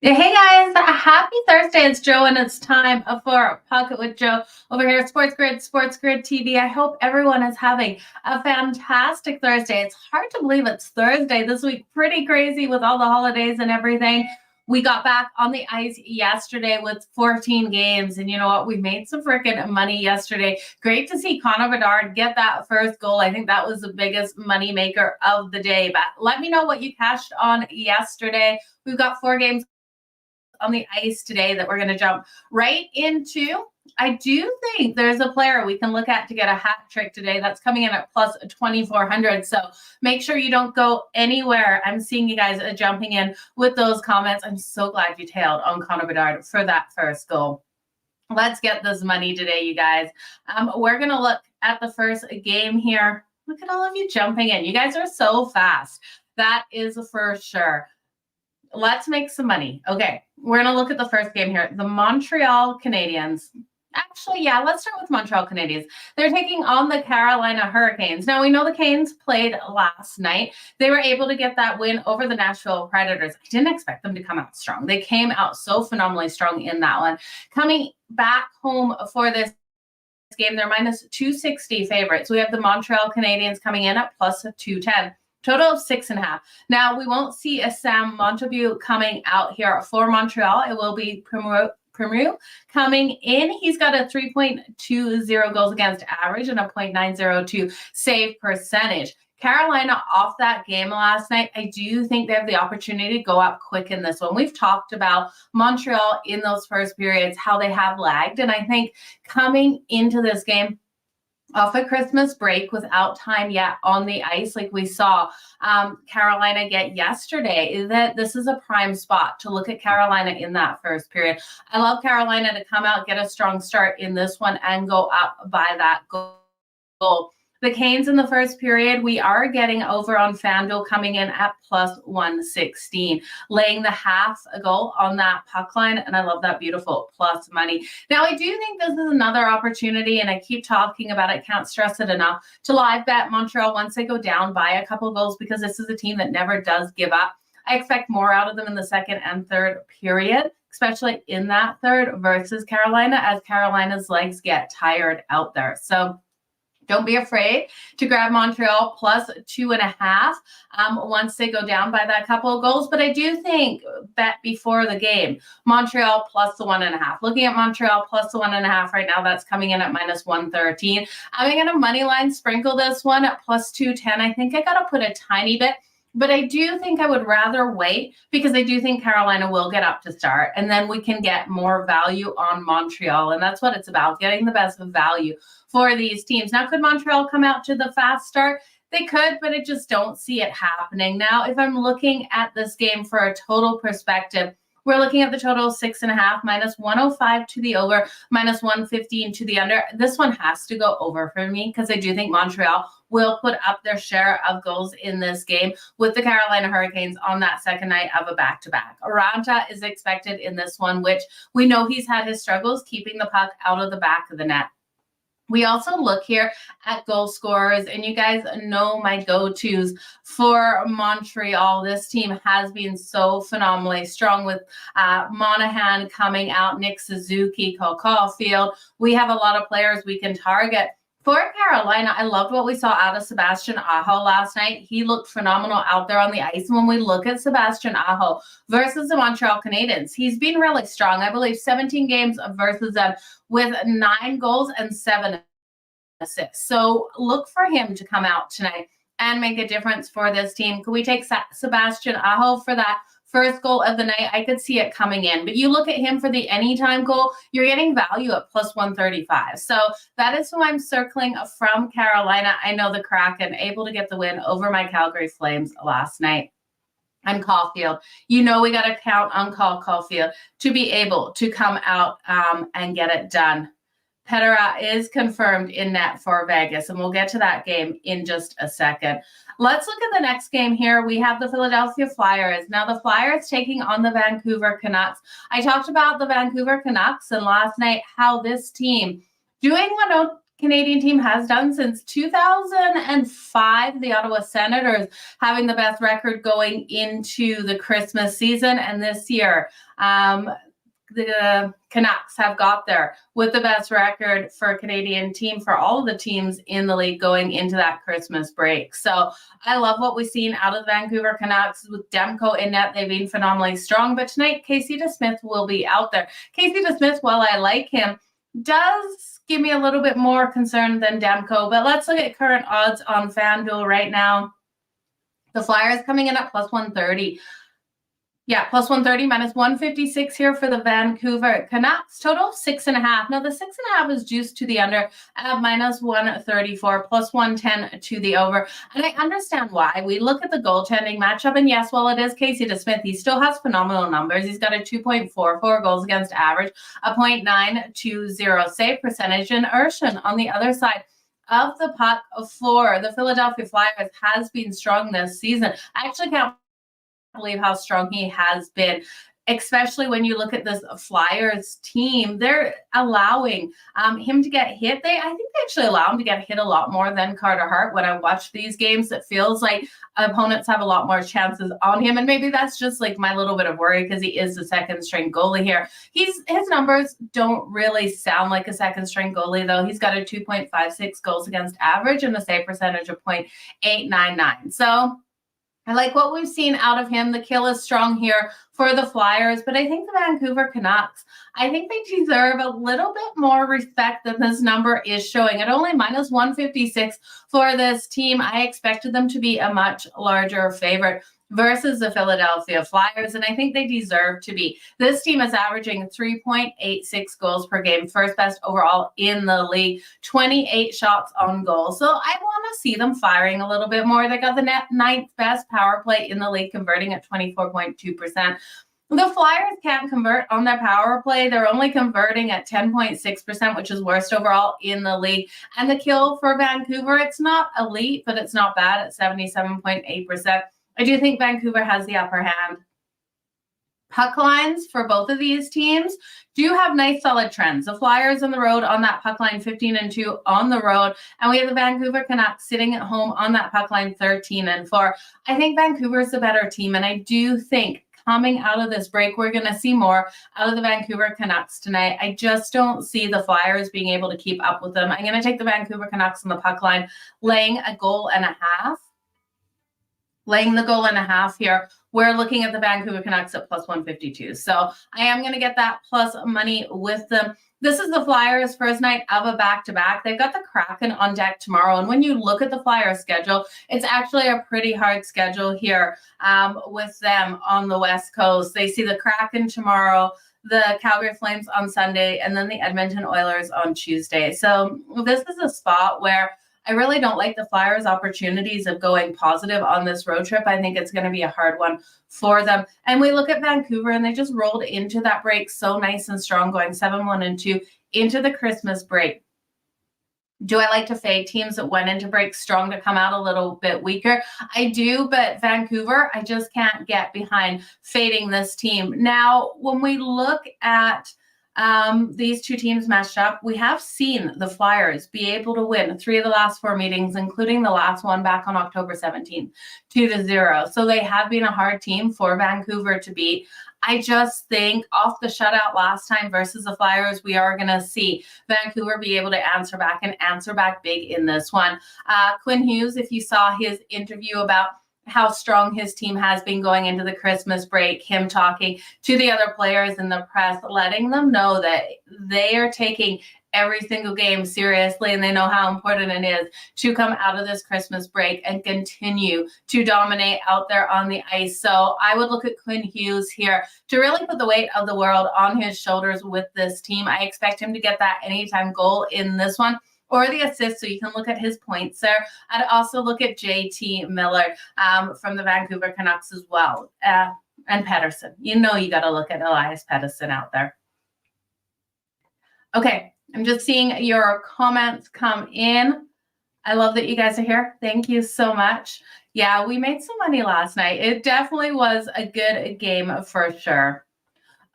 Hey guys, happy Thursday. It's Jo and it's time for Pocket with Jo over here at SportsGrid TV. I hope everyone is having a fantastic Thursday. It's hard to believe it's Thursday this week. Pretty crazy with all the holidays and everything. We got back on the ice yesterday with 14 games. And you know what? We made some freaking money yesterday. Great to see Connor Bedard get that first goal. I think that was the biggest money maker of the day. But let me know what you cashed on yesterday. We've got 4 games on the ice today that we're going to jump right into. I do think there's a player we can look at to get a hat trick today that's coming in at plus 2,400. So make sure you don't go anywhere. I'm seeing you guys jumping in with those comments. I'm so glad you tailed on Connor Bedard for that first goal. Let's get this money today, you guys. We're going to look at the first game here. Look at all of you jumping in. You guys are so fast. That is for sure. Let's make some money. Okay, we're going to look at the first game here. The Montreal Canadiens. Actually, yeah, let's start with Montreal Canadiens. They're taking on the Carolina Hurricanes. Now, we know the Canes played last night. They were able to get that win over the Nashville Predators. I didn't expect them to come out strong. They came out so phenomenally strong in that one. Coming back home for this game, they're minus 260 favorites. We have the Montreal Canadiens coming in at plus 210. Total of 6.5. Now, we won't see a Sam Montague coming out here for Montreal. It will be Premu coming in. He's got a 3.20 goals against average and a 0.902 save percentage. Carolina off that game last night. I do think they have the opportunity to go up quick in this one. We've talked about Montreal in those first periods, how they have lagged. And I think coming into this game, off a Christmas break without time yet on the ice, like we saw Carolina get yesterday, that this is a prime spot to look at Carolina in that first period. I love Carolina to come out, get a strong start in this one, and go up by that goal. The Canes in the first period, we are getting over on FanDuel coming in at plus 116, laying the half a goal on that puck line. And I love that beautiful plus money. Now, I do think this is another opportunity, and I keep talking about it, can't stress it enough, to live bet Montreal once they go down by a couple goals, because this is a team that never does give up. I expect more out of them in the second and third period, especially in that third versus Carolina, as Carolina's legs get tired out there. So don't be afraid to grab Montreal plus 2.5 once they go down by that couple of goals. But I do think bet before the game, Montreal plus the 1.5. Looking at Montreal plus the 1.5 right now, that's coming in at minus 113. I'm going to money line sprinkle this one at plus 210. I think I got to put a tiny bit. But I do think I would rather wait, because I do think Carolina will get up to start, and then we can get more value on Montreal. And that's what it's about, getting the best value for these teams. Now, could Montreal come out to the fast start? They could, but I just don't see it happening. Now, if I'm looking at this game for a total perspective, we're looking at the total 6.5, minus 105 to the over, minus 115 to the under. This one has to go over for me, because I do think Montreal will put up their share of goals in this game with the Carolina Hurricanes on that second night of a back-to-back. Aranta is expected in this one, which we know he's had his struggles keeping the puck out of the back of the net. We also look here at goal scorers, and you guys know my go-tos for Montreal. This team has been so phenomenally strong with Monahan coming out, Nick Suzuki, Cole Caulfield. We have a lot of players we can target. For Carolina, I loved what we saw out of Sebastian Aho last night. He looked phenomenal out there on the ice. And when we look at Sebastian Aho versus the Montreal Canadiens, he's been really strong. I believe 17 games versus them with 9 goals and 7 assists. So look for him to come out tonight and make a difference for this team. Could we take Sebastian Aho for that first goal of the night? I could see it coming in. But you look at him for the anytime goal, you're getting value at plus 135. So that is who I'm circling from Carolina. I know the Kraken able to get the win over my Calgary Flames last night. And Caulfield, you know we got to count on Caulfield to be able to come out and get it done. Petera is confirmed in net for Vegas, and we'll get to that game in just a second. Let's look at the next game here. We have the Philadelphia Flyers. Now, the Flyers taking on the Vancouver Canucks. I talked about the Vancouver Canucks and last night how this team doing what Canadian team has done since 2005, the Ottawa Senators having the best record going into the Christmas season. And this year, the Canucks have got there with the best record for a Canadian team for all of the teams in the league going into that Christmas break. So I love what we've seen out of the Vancouver Canucks with Demko in net. They've been phenomenally strong, but tonight Casey DeSmith will be out there. Casey DeSmith, while I like him, does give me a little bit more concern than Demko, but let's look at current odds on FanDuel right now. The Flyers coming in at plus 130. Yeah, plus 130, minus 156 here for the Vancouver Canucks. Total 6.5. Now, the 6.5 is juiced to the under at minus 134, plus 110 to the over. And I understand why. We look at the goaltending matchup, and yes, while it is Casey DeSmith, he still has phenomenal numbers. He's got a 2.44 goals against average, a .920 save percentage, and Urshan on the other side of the puck for the Philadelphia Flyers has been strong this season. I actually can't believe how strong he has been, especially when you look at this Flyers team. They're allowing him to get hit. I think they actually allow him to get hit a lot more than Carter Hart. When I watch these games, it feels like opponents have a lot more chances on him, and maybe that's just like my little bit of worry because he is the second string goalie here. His numbers don't really sound like a second string goalie, though. He's got a 2.56 goals against average and a save percentage of .899. So I like what we've seen out of him. The kill is strong here for the Flyers, but I think the Vancouver Canucks, I think they deserve a little bit more respect than this number is showing. At only minus 156 for this team, I expected them to be a much larger favorite versus the Philadelphia Flyers, and I think they deserve to be. This team is averaging 3.86 goals per game, first best overall in the league, 28 shots on goal. So I want to see them firing a little bit more. They got the ninth best power play in the league, converting at 24.2%. The Flyers can't convert on their power play. They're only converting at 10.6%, which is worst overall in the league. And the kill for Vancouver, it's not elite, but it's not bad at 77.8%. I do think Vancouver has the upper hand. Puck lines for both of these teams do have nice solid trends. The Flyers on the road on that puck line 15-2 on the road, and we have the Vancouver Canucks sitting at home on that puck line 13-4. I think Vancouver is the better team, and I do think coming out of this break, we're going to see more out of the Vancouver Canucks tonight. I just don't see the Flyers being able to keep up with them. I'm going to take the Vancouver Canucks on the puck line, laying a goal and a half. Laying the goal and a half here. We're looking at the Vancouver Canucks at plus 152. So I am going to get that plus money with them. This is the Flyers' first night of a back-to-back. They've got the Kraken on deck tomorrow. And when you look at the Flyers' schedule, it's actually a pretty hard schedule here with them on the West Coast. They see the Kraken tomorrow, the Calgary Flames on Sunday, and then the Edmonton Oilers on Tuesday. So this is a spot where I really don't like the Flyers' opportunities of going positive on this road trip. I think it's going to be a hard one for them. And we look at Vancouver, and they just rolled into that break so nice and strong, going 7-1-2 into the Christmas break. Do I like to fade teams that went into break strong to come out a little bit weaker? I do, but Vancouver, I just can't get behind fading this team. Now, when we look at these two teams matched up, we have seen the Flyers be able to win 3 of the last 4 meetings, including the last one back on October 17th, 2-0. So they have been a hard team for Vancouver to beat. I just think off the shutout last time versus the Flyers, we are going to see Vancouver be able to answer back and answer back big in this one. Quinn Hughes, if you saw his interview about how strong his team has been going into the Christmas break, him talking to the other players in the press, letting them know that they are taking every single game seriously, and they know how important it is to come out of this Christmas break and continue to dominate out there on the ice. So I would look at Quinn Hughes here to really put the weight of the world on his shoulders with this team. I expect him to get that anytime goal in this one, or the assist, so you can look at his points there. I'd also look at JT Miller from the Vancouver Canucks as well, and Pettersson. You know you got to look at Elias Pettersson out there. Okay, I'm just seeing your comments come in. I love that you guys are here. Thank you so much. Yeah, we made some money last night. It definitely was a good game for sure.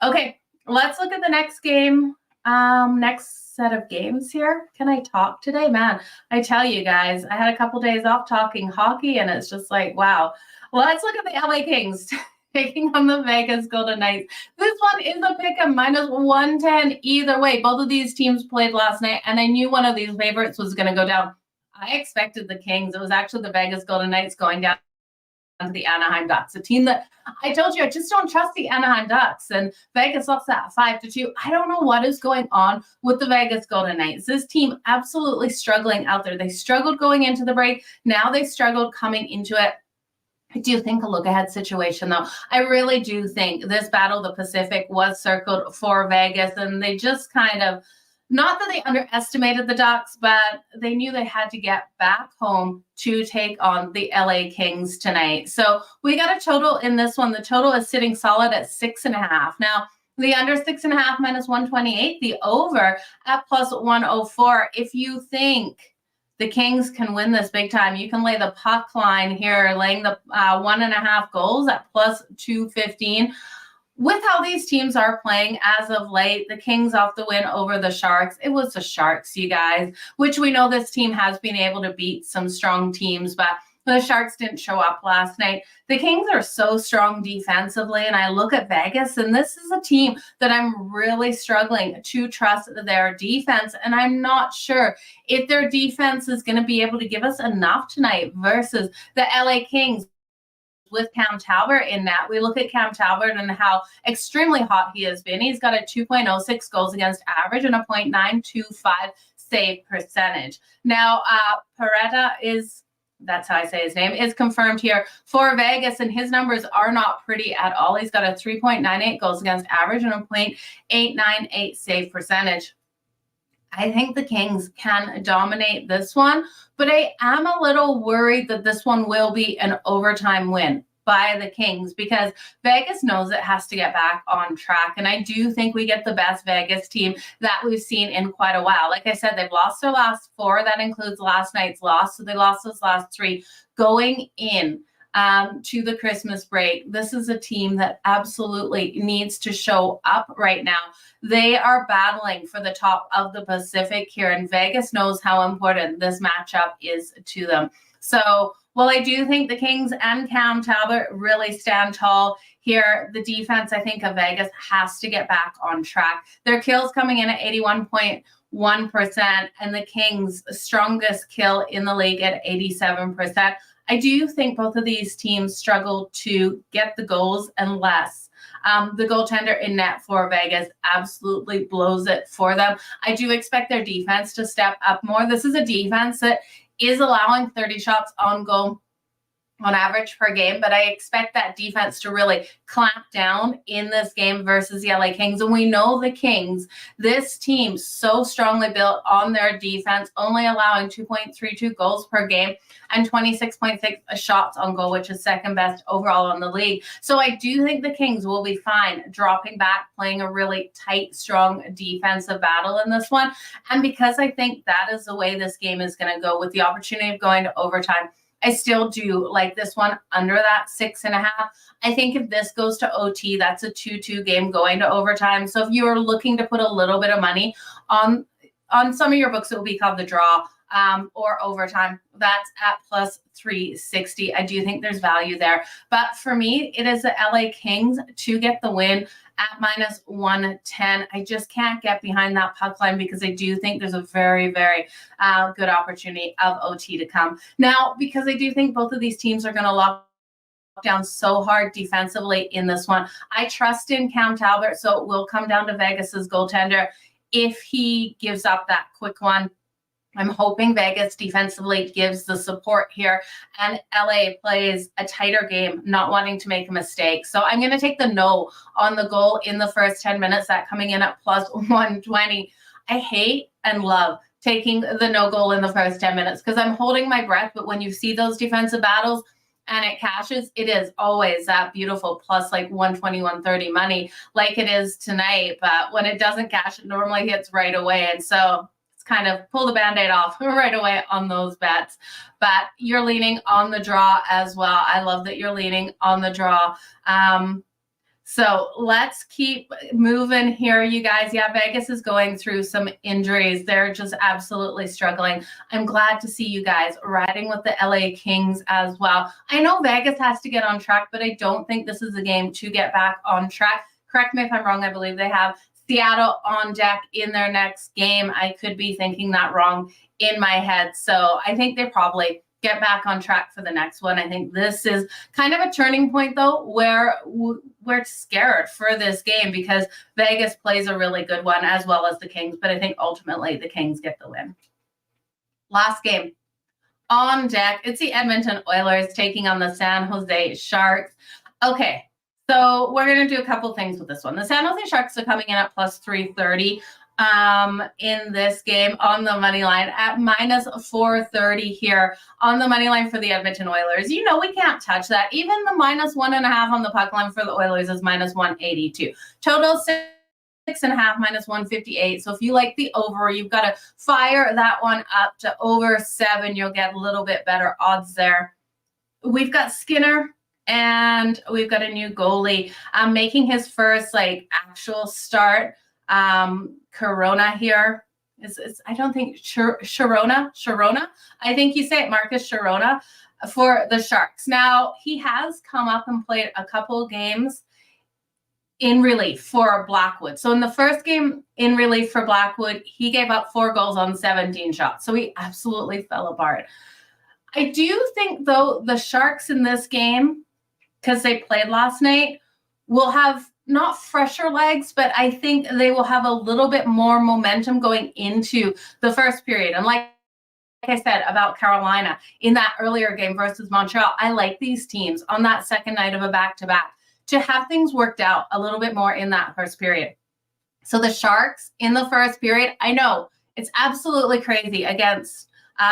Okay, let's look at the next game. Next set of games here. Can I talk today? Man, I tell you guys, I had a couple days off talking hockey, and it's just like, wow. Let's look at the LA Kings taking on the Vegas Golden Knights. This one is a pick of -110 either way. Both of these teams played last night, and I knew one of these favorites was going to go down. I expected the Kings. It was actually the Vegas Golden Knights going down to the Anaheim Ducks, a team that I told you I just don't trust the Anaheim Ducks, and Vegas lost that 5-2. I don't know what is going on with the Vegas Golden Knights. This team absolutely struggling out there. They struggled going into the break. Now they struggled coming into it. I do think a look-ahead situation, though. I really do think this Battle of the Pacific was circled for Vegas, and they just kind of, not that they underestimated the Ducks, but they knew they had to get back home to take on the LA Kings tonight. So we got a total in this one. The total is sitting solid at 6.5. Now, the under 6.5 -128, the over at +104. If you think the Kings can win this big time, you can lay the puck line here, laying the 1.5 goals at +215. With how these teams are playing as of late, the Kings off the win over the Sharks. It was the Sharks, you guys, which we know this team has been able to beat some strong teams, but the Sharks didn't show up last night. The Kings are so strong defensively, and I look at Vegas, and this is a team that I'm really struggling to trust their defense, and I'm not sure if their defense is going to be able to give us enough tonight versus the LA Kings. With Cam Talbot in that, we look at Cam Talbot and how extremely hot he has been. He's got a 2.06 goals against average and a .925 save percentage. Now, Peretta is, that's how I say his name, is confirmed here for Vegas, and his numbers are not pretty at all. He's got a 3.98 goals against average and a .898 save percentage. I think the Kings can dominate this one, but I am a little worried that this one will be an overtime win by the Kings because Vegas knows it has to get back on track. And I do think we get the best Vegas team that we've seen in quite a while. Like I said, they've lost their last 4. That includes last night's loss. So they lost those last 3 going in to the Christmas break. This is a team that absolutely needs to show up right now. They are battling for the top of the Pacific here, and Vegas knows how important this matchup is to them. So while I do think the Kings and Cam Talbot really stand tall here, the defense, I think, of Vegas has to get back on track. Their kills coming in at 81.1%, and the Kings' strongest kill in the league at 87%. I do think both of these teams struggle to get the goals unless the goaltender in net for Vegas absolutely blows it for them. I do expect their defense to step up more. This is a defense that is allowing 30 shots on goal on average per game, but I expect that defense to really clamp down in this game versus the LA Kings. And we know the Kings, this team so strongly built on their defense, only allowing 2.32 goals per game and 26.6 shots on goal, which is second best overall in the league. So I do think the Kings will be fine dropping back, playing a really tight, strong defensive battle in this one. And because I think that is the way this game is going to go with the opportunity of going to overtime, I still do like this one under that 6.5. I think if this goes to OT, that's a 2-2 game going to overtime. So if you are looking to put a little bit of money on some of your books, it will be called the draw or overtime. That's at +360. I do think there's value there. But for me, it is the LA Kings to get the win at -110. I just can't get behind that puck line because I do think there's a very, very good opportunity of OT to come. Now, because I do think both of these teams are going to lock down so hard defensively in this one, I trust in Cam Talbot, so it will come down to Vegas's goaltender if he gives up that quick one. I'm hoping Vegas defensively gives the support here and LA plays a tighter game, not wanting to make a mistake. So I'm going to take the no on the goal in the first 10 minutes, that coming in at +120. I hate and love taking the no goal in the first 10 minutes because I'm holding my breath. But when you see those defensive battles and it cashes, it is always that beautiful plus like 120, 130 money like it is tonight. But when it doesn't cash, it normally hits right away. And so kind of pull the Band-Aid off right away on those bets. But you're leaning on the draw as well. I love that you're leaning on the draw. So let's keep moving here, you guys. Yeah, Vegas is going through some injuries. They're just absolutely struggling. I'm glad to see you guys riding with the LA Kings as well. I know Vegas has to get on track, but I don't think this is a game to get back on track. Correct me if I'm wrong. I believe they have Seattle on deck in their next game. I could be thinking that wrong in my head. So I think they probably get back on track for the next one. I think this is kind of a turning point, though, where we're scared for this game because Vegas plays a really good one as well as the Kings. But I think ultimately the Kings get the win. Last game on deck. It's the Edmonton Oilers taking on the San Jose Sharks. Okay, so we're going to do a couple things with this one. The San Jose Sharks are coming in at plus 330. In this game on the money line at minus 430 here on the money line for the Edmonton Oilers. You know, we can't touch that. Even the minus 1.5 on the puck line for the Oilers is minus 182. Total 6.5 minus 158. So if you like the over, you've got to fire that one up to over 7. You'll get a little bit better odds there. We've got Skinner and we've got a new goalie making his first actual start. Corona here is I don't think Sharona. I think you say it, Marcus Sharona for the Sharks. Now he has come up and played a couple games in relief for Blackwood. So in the first game in relief for Blackwood, he gave up 4 goals on 17 shots. So he absolutely fell apart. I do think though the Sharks in this game, because they played last night, will have not fresher legs, but I think they will have a little bit more momentum going into the first period. And like I said about Carolina in that earlier game versus Montreal, I like these teams on that second night of a back-to-back to have things worked out a little bit more in that first period. So the Sharks in the first period, I know it's absolutely crazy against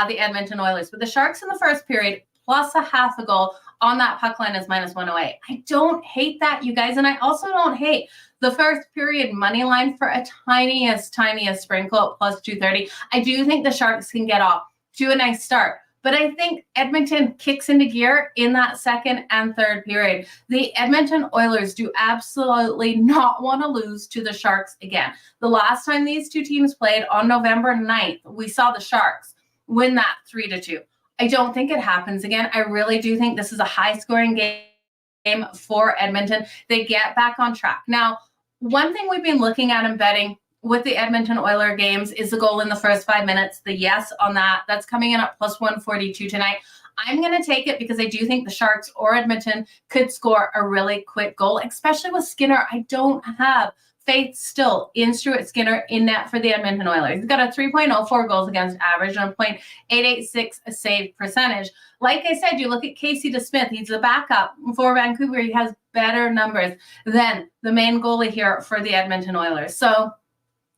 the Edmonton Oilers, but the Sharks in the first period plus a half a goal on that puck line is minus 108. I don't hate that, you guys. And I also don't hate the first period money line for a tiniest sprinkle at plus 230. I do think the Sharks can get off to a nice start. But I think Edmonton kicks into gear in that second and third period. The Edmonton Oilers do absolutely not want to lose to the Sharks again. The last time these two teams played on November 9th, we saw the Sharks win that 3-2. I don't think it happens again. I really do think this is a high-scoring game for Edmonton. They get back on track. Now, one thing we've been looking at and betting with the Edmonton Oilers games is the goal in the first 5 minutes. The yes on that. That's coming in at plus 142 tonight. I'm going to take it because I do think the Sharks or Edmonton could score a really quick goal, especially with Skinner. I don't have faith still in Stuart Skinner in net for the Edmonton Oilers. He's got a 3.04 goals against average and a .886 save percentage. Like I said, you look at Casey DeSmith. He's the backup for Vancouver. He has better numbers than the main goalie here for the Edmonton Oilers. So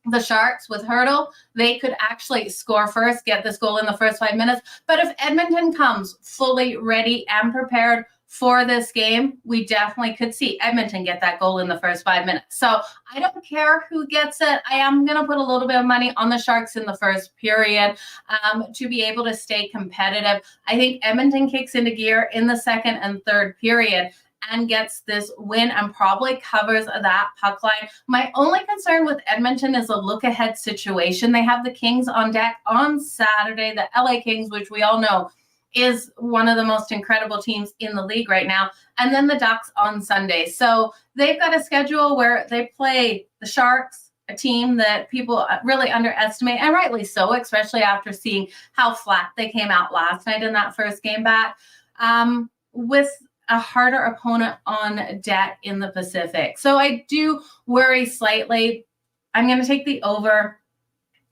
the Sharks with Hurdle, they could actually score first, get this goal in the first 5 minutes. But if Edmonton comes fully ready and prepared for this game, we definitely could see Edmonton get that goal in the first 5 minutes. So I don't care who gets it. I am going to put a little bit of money on the Sharks in the first period to be able to stay competitive. I think Edmonton kicks into gear in the second and third period and gets this win and probably covers that puck line. My only concern with Edmonton is a look-ahead situation. They have the Kings on deck on Saturday, the LA Kings, which we all know is one of the most incredible teams in the league right now, and then the Ducks on Sunday. So they've got a schedule where they play the Sharks, a team that people really underestimate, and rightly so, especially after seeing how flat they came out last night in that first game back, with a harder opponent on deck in the Pacific. So I do worry slightly. I'm going to take the over.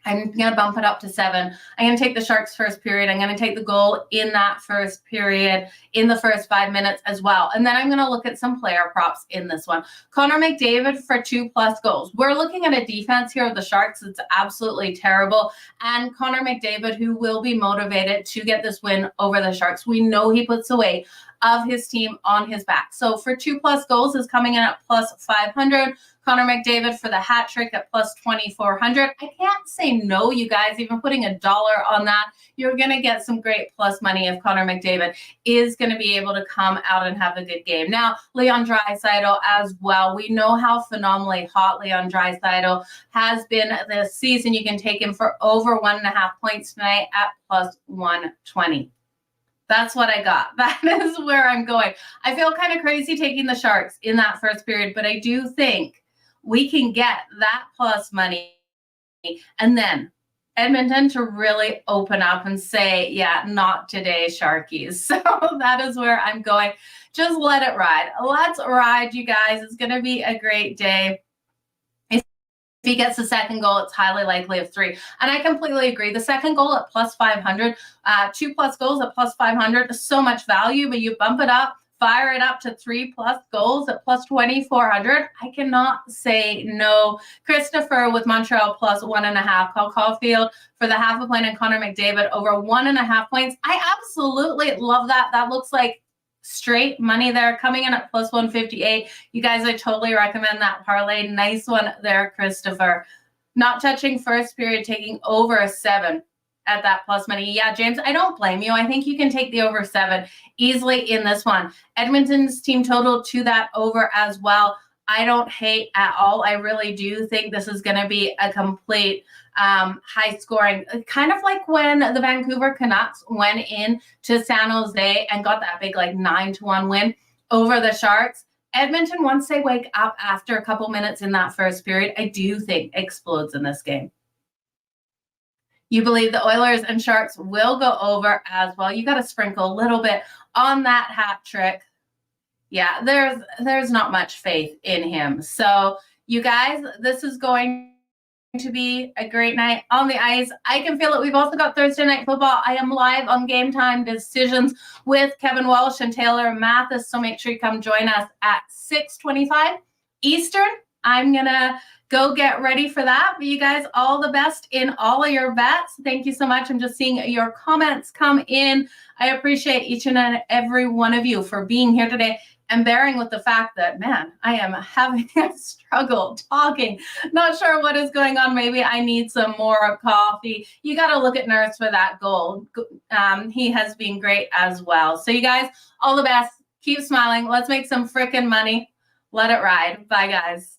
I'm going to bump it up to 7. I'm going to take the Sharks first period. I'm going to take the goal in that first period in the first 5 minutes as well. And then I'm going to look at some player props in this one. Connor McDavid for 2+ goals. We're looking at a defense here of the Sharks that's absolutely terrible. And Connor McDavid, who will be motivated to get this win over the Sharks. We know he puts away of his team on his back. So for 2+ goals is coming in at plus 500. Connor McDavid for the hat trick at plus 2,400. I can't say no, you guys. Even putting $1 on that, you're going to get some great plus money if Connor McDavid is going to be able to come out and have a good game. Now, Leon Draisaitl as well. We know how phenomenally hot Leon Draisaitl has been this season. You can take him for over 1.5 points tonight at plus 120. That's what I got. That is where I'm going. I feel kind of crazy taking the Sharks in that first period, but I do think we can get that plus money and then Edmonton to really open up and say, yeah, not today, Sharkies. So that is where I'm going. Just let it ride. Let's ride, you guys. It's going to be a great day. If he gets the second goal, it's highly likely of 3. And I completely agree. The second goal at plus 500, 2+ goals at plus 500 is so much value, but you bump it up, fire it up to 3+ goals at plus 2,400. I cannot say no. Christopher with Montreal plus 1.5. Cole Caulfield for the half a point and Connor McDavid over 1.5 points. I absolutely love that. That looks like straight money there, coming in at plus 158. You guys, I totally recommend that parlay. Nice one there, Christopher. Not touching first period, taking over a 7 at that plus money. Yeah, James, I don't blame you. I think you can take the over 7 easily in this one. Edmonton's team total to that over as well. I don't hate at all. I really do think this is going to be a complete high scoring, kind of like when the Vancouver Canucks went in to San Jose and got that big like 9-1 win over the Sharks. Edmonton, once they wake up after a couple minutes in that first period, I do think explodes in this game. You believe the Oilers and Sharks will go over as well. You got to sprinkle a little bit on that hat trick. Yeah, there's not much faith in him. So you guys, this is going to be a great night on the ice. I can feel it. We've also got Thursday Night Football. I am live on Game Time Decisions with Kevin Walsh and Taylor Mathis. So make sure you come join us at 6:25 Eastern. I'm going to go get ready for that. But you guys, all the best in all of your bets. Thank you so much. I'm just seeing your comments come in. I appreciate each and every one of you for being here today and bearing with the fact that, man, I am having a struggle talking. Not sure what is going on. Maybe I need some more coffee. You got to look at Nurse for that goal. He has been great as well. So you guys, all the best. Keep smiling. Let's make some freaking money. Let it ride. Bye, guys.